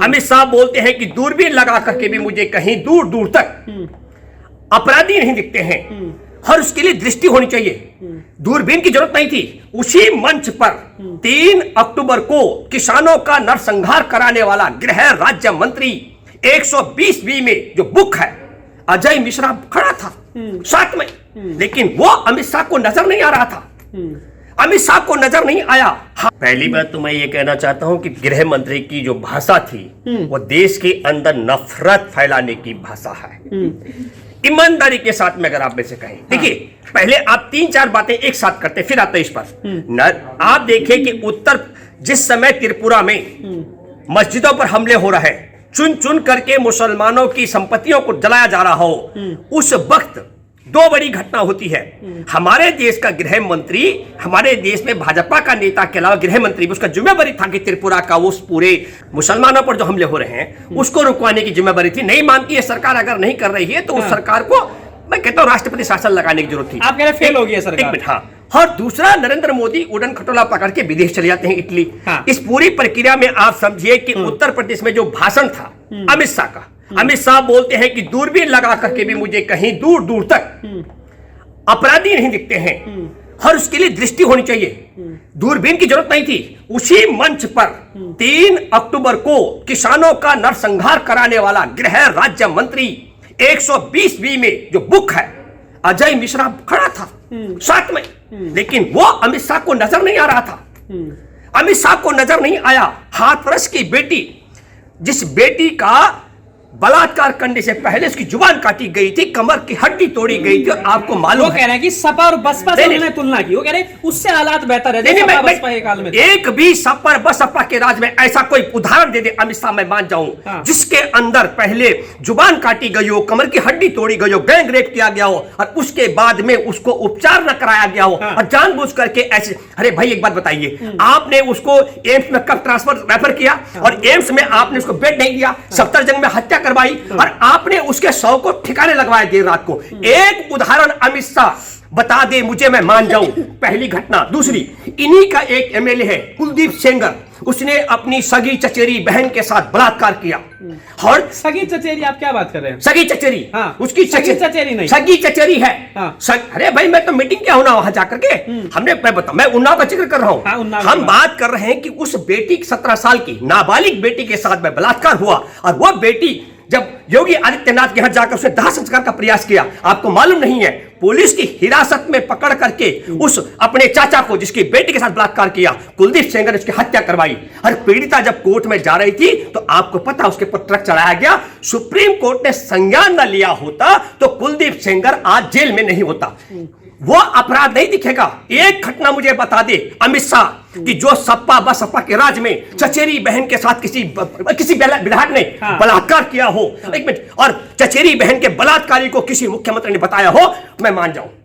अमित शाह बोलते हैं कि दूरबीन लगा करके भी मुझे कहीं दूर दूर तक अपराधी नहीं दिखते हैं और उसके लिए दृष्टि होनी चाहिए। दूरबीन की जरूरत नहीं थी। उसी मंच पर 3 अक्टूबर को किसानों का नरसंहार कराने वाला गृह राज्य मंत्री 120 में जो बुक है अजय मिश्रा खड़ा था साथ में, लेकिन वो अमित शाह को नजर नहीं आ रहा था। अमित शाह को नजर नहीं आया। हाँ, पहली बात तो मैं ये कहना चाहता हूं कि गृह मंत्री की जो भाषा थी वो देश के अंदर नफरत फैलाने की भाषा है। ईमानदारी के साथ में अगर आप में से कहें, देखिए पहले आप 3-4 बातें एक साथ करते फिर आते इस पर। आप देखें कि उत्तर जिस समय त्रिपुरा में मस्जिदों पर हमले हो रहे हैं, चुन चुन करके मुसलमानों की संपत्तियों को जलाया जा रहा हो, उस वक्त 2 बड़ी घटना होती है। हमारे देश का गृह मंत्री, हमारे देश में भाजपा का नेता के अलावा गृह मंत्री भी, उसका जिम्मेदारी था कि त्रिपुरा का उस पूरे मुसलमानों पर जो हमले हो रहे हैं उसको रुकवाने की जिम्मेदारी थी। नहीं मानती है सरकार, अगर नहीं कर रही है तो उस सरकार को मैं कहता हूं राष्ट्रपति शासन लगाने की जरूरत थी। आप कह रहे फेल हो गई सरकार। हाँ। और दूसरा, नरेंद्र मोदी उड़न खटोला पकड़ के विदेश चले जाते हैं इटली। हाँ। इस पूरी प्रक्रिया में आप समझिए कि उत्तर प्रदेश में जो भाषण था अमित शाह का, अमित शाह बोलते हैं कि दूरबीन लगा करके भी मुझे कहीं दूर दूर तक अपराधी नहीं दिखते हैं और उसके लिए दृष्टि होनी चाहिए। दूरबीन की जरूरत नहीं थी। उसी मंच पर 3 अक्टूबर को किसानों का नरसंहार कराने वाला गृह राज्य मंत्री 120 में जो बुक है अजय मिश्रा खड़ा था साथ में, लेकिन वो अमित शाह को नजर नहीं आ रहा था। अमित शाह को नजर नहीं आया। हाथरस की बेटी, जिस बेटी का बलात्कार करने से पहले उसकी जुबान काटी गई थी, कमर की हड्डी तोड़ी गई थी, और आपको मालूम वो कह रहे हैं कि सपा और बसपा से उन्होंने तुलना की। वो कह रहे हैं उससे हालात बेहतर है। बसपा के काल में एक भी सपा बसपा के राज में ऐसा कोई उदाहरण दे दे अमित शाह, मैं मान जाऊं। हाँ। जिसके अंदर पहले जुबान काटी गई हो, कमर की हड्डी तोड़ी गई हो, गैंग रेप किया गया हो और उसके बाद में उसको उपचार न कराया गया हो। हाँ। और जानबूझ करके ऐसे, अरे भाई एक बात बताइए, आपने उसको एम्स में कब ट्रांसफर रेफर किया? हाँ। और एम्स में आपने उसको बेड नहीं दिया, सफदरजंग में हत्या करवाई और आपने उसके 100 को ठिकाने लगवाया देर रात को। एक उदाहरण अमित शाह बता दे मुझे, मैं मान जाऊं। पहली घटना। दूसरी, इन्हीं का एक एमएलए है कुलदीप सेंगर, उसने अपनी सगी चचेरी बहन के साथ बलात्कार किया। और सगी चचेरी, आप क्या बात कर रहे हैं? सगी चचेरी। हाँ। उसकी सगी चचेरी नहीं, सगी चचेरी है। हाँ। अरे भाई मैं तो मीटिंग क्या होना वहां जाकर के, हमने मैं उन्नाव का जिक्र कर रहा हूं। हाँ, हम बात कर रहे हैं कि उस बेटी 17 साल की नाबालिग बेटी के साथ में बलात्कार हुआ और वो बेटी जब योगी आदित्यनाथ के यहां जाकर उसने दाह संस्कार का प्रयास किया, आपको मालूम नहीं है, पुलिस की हिरासत में पकड़ करके उस अपने चाचा को, जिसकी बेटी के साथ बलात्कार किया, कुलदीप सेंगर ने उसकी हत्या करवाई। और पीड़िता जब कोर्ट में जा रही थी तो आपको पता उसके पर ट्रक चढ़ाया गया। सुप्रीम कोर्ट ने संज्ञान न लिया होता तो कुलदीप सेंगर आज जेल में नहीं होता। वो अपराध नहीं दिखेगा। एक घटना मुझे बता दे अमित शाह कि जो सपा बसपा के राज में चचेरी बहन के साथ किसी विधायक ने बलात्कार किया हो, एक मिनट, और चचेरी बहन के बलात्कारी को किसी मुख्यमंत्री ने बताया हो, मैं मान जाऊं।